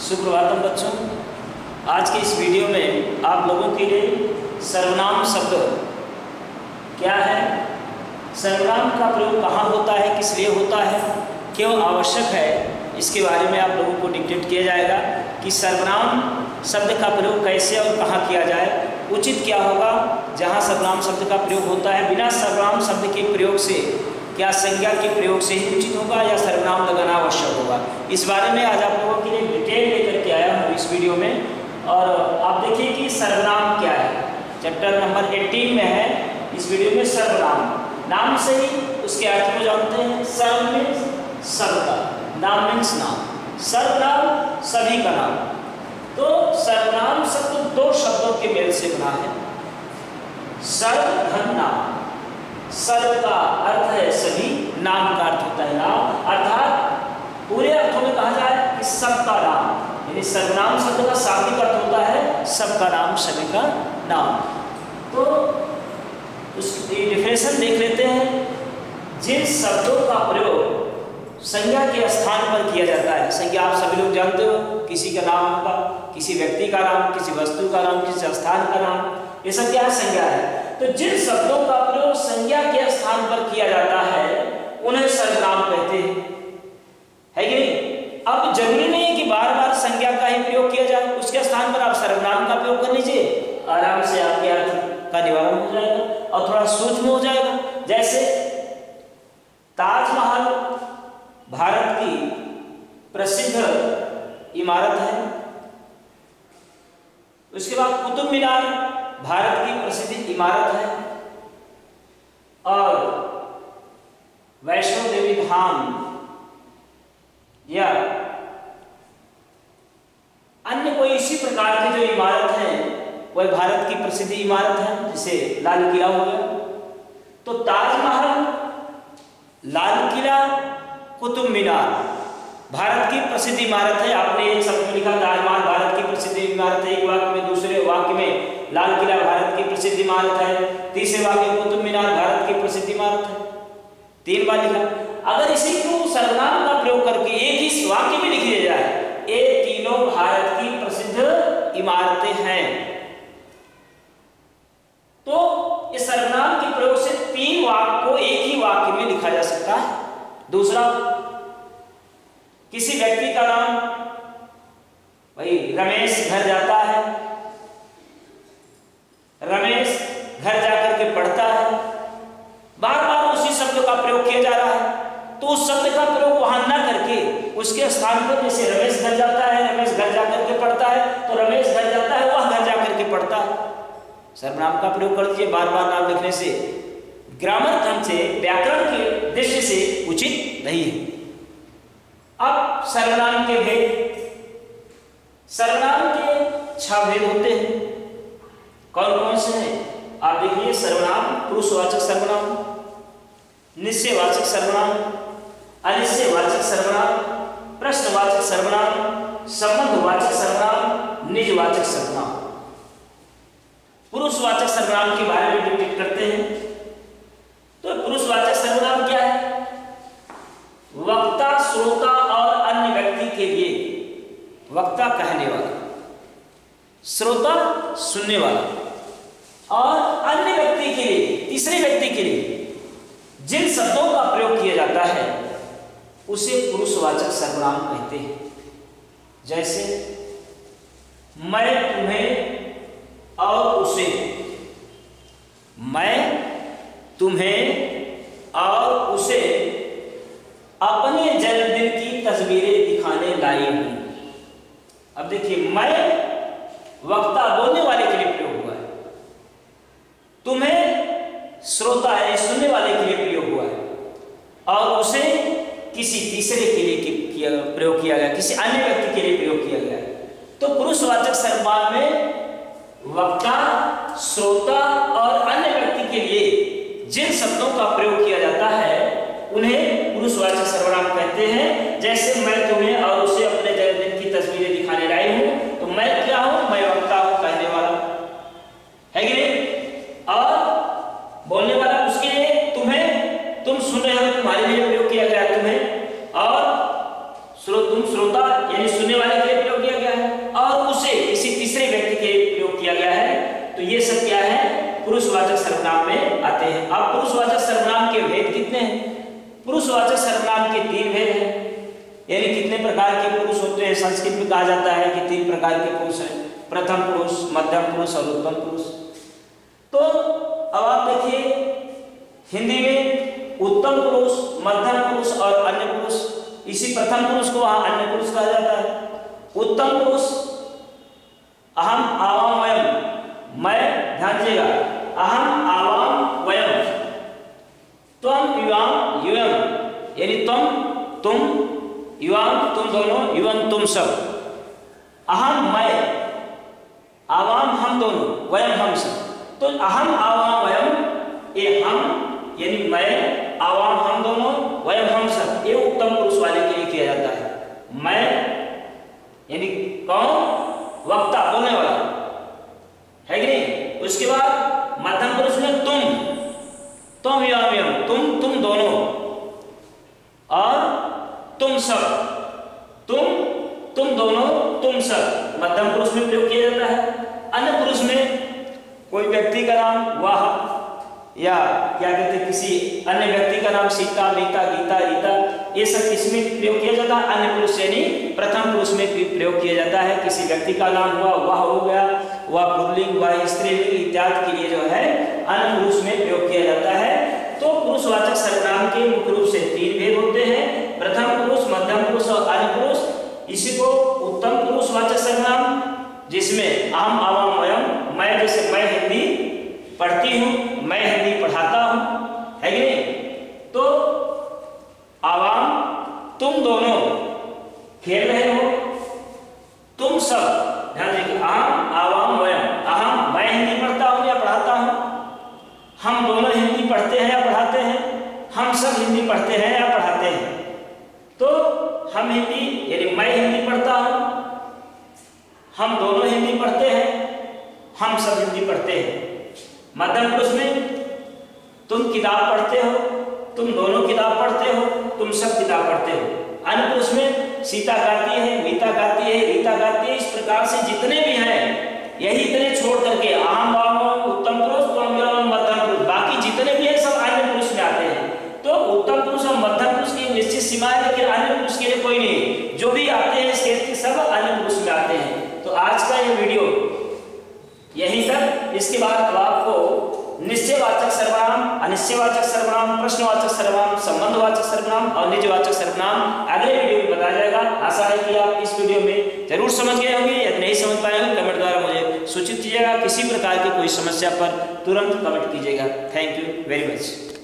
सुप्रभातम बच्चों, आज के इस वीडियो में आप लोगों के लिए सर्वनाम शब्द क्या है, सर्वनाम का प्रयोग कहाँ होता है, किस लिए होता है, क्यों आवश्यक है, इसके बारे में आप लोगों को डिक्टेट किया जाएगा कि सर्वनाम शब्द का प्रयोग कैसे और कहाँ किया जाए, उचित क्या होगा जहाँ सर्वनाम शब्द का प्रयोग होता है। बिना सर्वनाम शब्द के प्रयोग से क्या संज्ञा के प्रयोग से ही उचित होगा या सर्वनाम लगाना आवश्यक होगा, इस बारे में आज आप लोगों के लिए डिटेल लेकर के आया हूँ इस वीडियो में। और आप देखिए कि सर्वनाम क्या है, चैप्टर नंबर 18 में है इस वीडियो में सर्वनाम। नाम से ही उसके अर्थ को जानते हैं। सर्व मीन्स सबका, नाम मीन्स नाम, सर्वनाम सभी का नाम। तो सर्वनाम शब्द दो शब्दों के मेल से बना है, सर्व धन नाम। सर्व का अर्थ है सभी, नाम का अर्थ होता है नाम, अर्थात पूरे अर्थों में कहा जाए कि सबका नाम, यानी सर्वनाम शब्द का शाब्दिक अर्थ होता है सबका नाम, सभी का नाम। तो उसकी डिफिनेशन देख लेते हैं। जिन शब्दों का प्रयोग संज्ञा के स्थान पर किया जाता है, संज्ञा आप सभी लोग जानते हो, किसी का नाम का, किसी व्यक्ति का नाम, किसी वस्तु का नाम, किसी स्थान का नाम, ये सब क्या है, संज्ञा है। तो जिन शब्दों का प्रयोग संज्ञा के स्थान पर किया जाता है उन्हें सर्वनाम कहते हैं, है कि नहीं। अब जरूरी नहीं है कि बार बार संज्ञा का ही प्रयोग किया जाए, उसके स्थान पर आप सर्वनाम का प्रयोग कर लीजिए, आराम से आपके अर्थ का निवारण हो जाएगा और थोड़ा सूक्ष्म हो जाएगा। जैसे ताजमहल भारत की प्रसिद्ध इमारत है, उसके बाद कुतुब मीनार भारत की प्रसिद्ध इमारत है, और वैष्णो देवी धाम या अन्य कोई इसी प्रकार की जो इमारत है वह भारत की प्रसिद्ध इमारत है, जिसे लाल किला हो गया। तो ताजमहल, लाल किला, कुतुब मीनार भारत की प्रसिद्ध इमारत है। आपने एक शब्द में लिखा ताजमहल भारत की प्रसिद्ध इमारत है, एक वाक्य में, दूसरे वाक्य में लाल किला भारत की प्रसिद्ध इमारत है, तीसरे वाक्य में कुतुब मीनार भारत की प्रसिद्ध इमारत है, 3 बार लिखा। अगर इसी को सर्वनाम का प्रयोग करके एक ही वाक्य में लिख दिया जाए, ये तीनों भारत की प्रसिद्ध इमारतें हैं, तो इस सर्वनाम के प्रयोग से 3 वाक्य को एक ही वाक्य में लिखा जा सकता है। दूसरा, किसी व्यक्ति का नाम, भाई रमेश घर जाता है, रमेश घर जाकर के पढ़ता है, बार बार उसी शब्द का प्रयोग किया जा रहा है, तो उस शब्द का प्रयोग वहां ना करके उसके स्थान पर, जैसे रमेश घर जाता है, रमेश घर जाकर के पढ़ता है, तो रमेश घर जाता है, वह घर जाकर के पढ़ता है, सर्वनाम का प्रयोग कर दीजिए। बार बार नाम लिखने से ग्रामर ढंग से, व्याकरण के दृष्टि से उचित नहीं है। अब सर्वनाम के भेद, सर्वनाम के 6 भेद होते हैं। कौन कौन से हैं आप देखिए। सर्वनाम पुरुषवाचक सर्वनाम, निश्चयवाचक सर्वनाम, अनिश्चयवाचक सर्वनाम, प्रश्नवाचक सर्वनाम, संबंधवाचक सर्वनाम, निजवाचक सर्वनाम। पुरुषवाचक सर्वनाम के बारे में डिस्कस करते हैं। तो पुरुषवाचक सर्वनाम क्या है? वक्ता, श्रोता और अन्य व्यक्ति के लिए, वक्ता कहने वाला, श्रोता सुनने वाला, और अन्य व्यक्ति के लिए, तीसरे व्यक्ति के लिए जिन शब्दों का प्रयोग किया जाता है उसे पुरुषवाचक सर्वनाम कहते हैं। जैसे मैं तुम्हें और उसे, मैं तुम्हें और उसे अपने जन्मदिन की तस्वीरें दिखाने लाई हूं। अब देखिए, मैं वक्ता बोलने वाले के लिए प्रयोग हुआ है, तुम्हें श्रोता है सुनने वाले के लिए प्रयोग हुआ है, और उसे किसी तीसरे के लिए प्रयोग किया गया, किसी अन्य व्यक्ति के लिए प्रयोग किया गया। तो पुरुषवाचक सर्वनाम में वक्ता, श्रोता और अन्य व्यक्ति के लिए जिन शब्दों का प्रयोग किया जाता है उन्हें पुरुषवाचक सर्वनाम कहते हैं। जैसे मैं तुम्हें और उसे अपने जन्मदिन की तस्वीरें दिखाने लाई हूं, तो मैं क्या हूं? मैं वक्ता हूं, कहने वाला, है कि नहीं। और बोलने वाला, उसके लिए तुम्हें, तुम सुन रहे हो, तुम्हारे लिए प्रयोग किया गया तुम्हें, और तुम श्रोता यानी सुनने वाले के लिए प्रयोग किया ये सब क्या है, पुरुषवाचक सर्वनाम में आते हैं। अब पुरुषवाचक सर्वनाम के भेद कितने हैं? पुरुषवाचक सर्वनाम के 3 भेद हैं, यानी कितने प्रकार के पुरुष होते हैं। संस्कृत में कहा जाता है कि 3 प्रकार के पुरुष हैं, प्रथम पुरुष, मध्यम पुरुष और उत्तम पुरुष। तो अब आप देखिए हिंदी में उत्तम पुरुष, मध्यम पुरुष और अन्य पुरुष। इसी प्रथम पुरुष को वहां अन्य पुरुष कहा जाता है। उत्तम पुरुष अहम आवाम वयम, मैं, ध्यान दीजिएगा, अहम आवाम वयम, त्वम युवाम युवम, यानी तुम, युवाम तुम दोनों, युवम तुम सब, अहम मैं, आवाम हम दोनों, वयम हम सब। तो अहम आवाम वयम, ये हम यानी मैं, आवाम हम दोनों, वयम हम सब, ये उत्तम पुरुष वाले के लिए किया जाता है। मैं यानी कौन? वक्ता, बोलने वाला, है कि नहीं। उसके बाद मध्यम पुरुष में तुम युवाम, तुम दोनों, और तुम सब, तुम दोनों, तुम सब, मध्यम पुरुष में प्रयोग किया जाता है। अन्य पुरुष में कोई व्यक्ति का नाम वाह, या क्या कहते हैं किसी अन्य व्यक्ति का नाम सीता, मीता, गीता, रीता, ये सब किसमें प्रयोग किया जाता है? अन्य पुरुष यानी प्रथम पुरुष में प्रयोग किया जाता है। किसी व्यक्ति का नाम हुआ, वह हो गया, वह पुल्लिंग, वह स्त्रीलिंग इत्यादि के लिए जो है अन्य पुरुष में प्रयोग किया जाता है। तो पुरुषवाचक सर्वनाम के मुख्य रूप से 3 भेद होते हैं, प्रथम पुरुष, मध्यम पुरुष और अन्य पुरुष। इसी को उत्तम पुरुषवाचक सर्वनाम, जिसमें अहम आवाम वयम, मैं, जैसे मैं हिंदी पढ़ती हूँ, मैं हिंदी पढ़ाता हूँ, है कि नहीं। तो आवाम, तुम दोनों खेल रहे हो, तुम सब, ध्यान दीजिए, अहम आवाम वयम, अहम मैं हिंदी पढ़ता हूँ या पढ़ाता हूँ, हम दोनों हिंदी पढ़ते हैं या पढ़ाते हैं, हम सब हिंदी पढ़ते हैं या पढ़ाते हैं। तो हम हिंदी यानी मैं हिंदी पढ़ता हूँ, हम दोनों हिंदी पढ़ते हैं, हम सब हिंदी पढ़ते हैं। मध्यम पुरुष में तुम किताब पढ़ते हो, तुम दोनों किताब पढ़ते हो, तुम सब किताब पढ़ते हो। अन्य पुरुष में सीता गाती है, मीता गाती है, रीता गाती है, इस प्रकार से जितने भी हैं, यही इतने छोड़ करके अहम वाम उत्तम पुरुष, त्वम युवाम मध्यम पुरुष, बाकी जितने भी हैं सब अन्य पुरुष में आते हैं। तो उत्तम पुरुष और मध्यम पुरुष की निश्चित सीमा है, लेकिन अन्य पुरुष के लिए कोई नहीं, जो भी आते हैं इसके सब अन्य पुरुष में आते हैं। तो आज का ये वीडियो यही तक। इसके बाद अब आपको निश्चयवाचक सर्वनाम, अनिश्चयवाचक सर्वनाम, प्रश्नवाचक सर्वनाम, संबंधवाचक सर्वनाम और निजवाचक सर्वनाम अगले वीडियो में बताया जाएगा। आशा है कि आप इस वीडियो में जरूर समझ गए होंगे। यदि नहीं समझ पाए होंगे कमेंट द्वारा मुझे सूचित कीजिएगा। किसी प्रकार की कोई समस्या पर तुरंत कमेंट कीजिएगा। Thank you very much.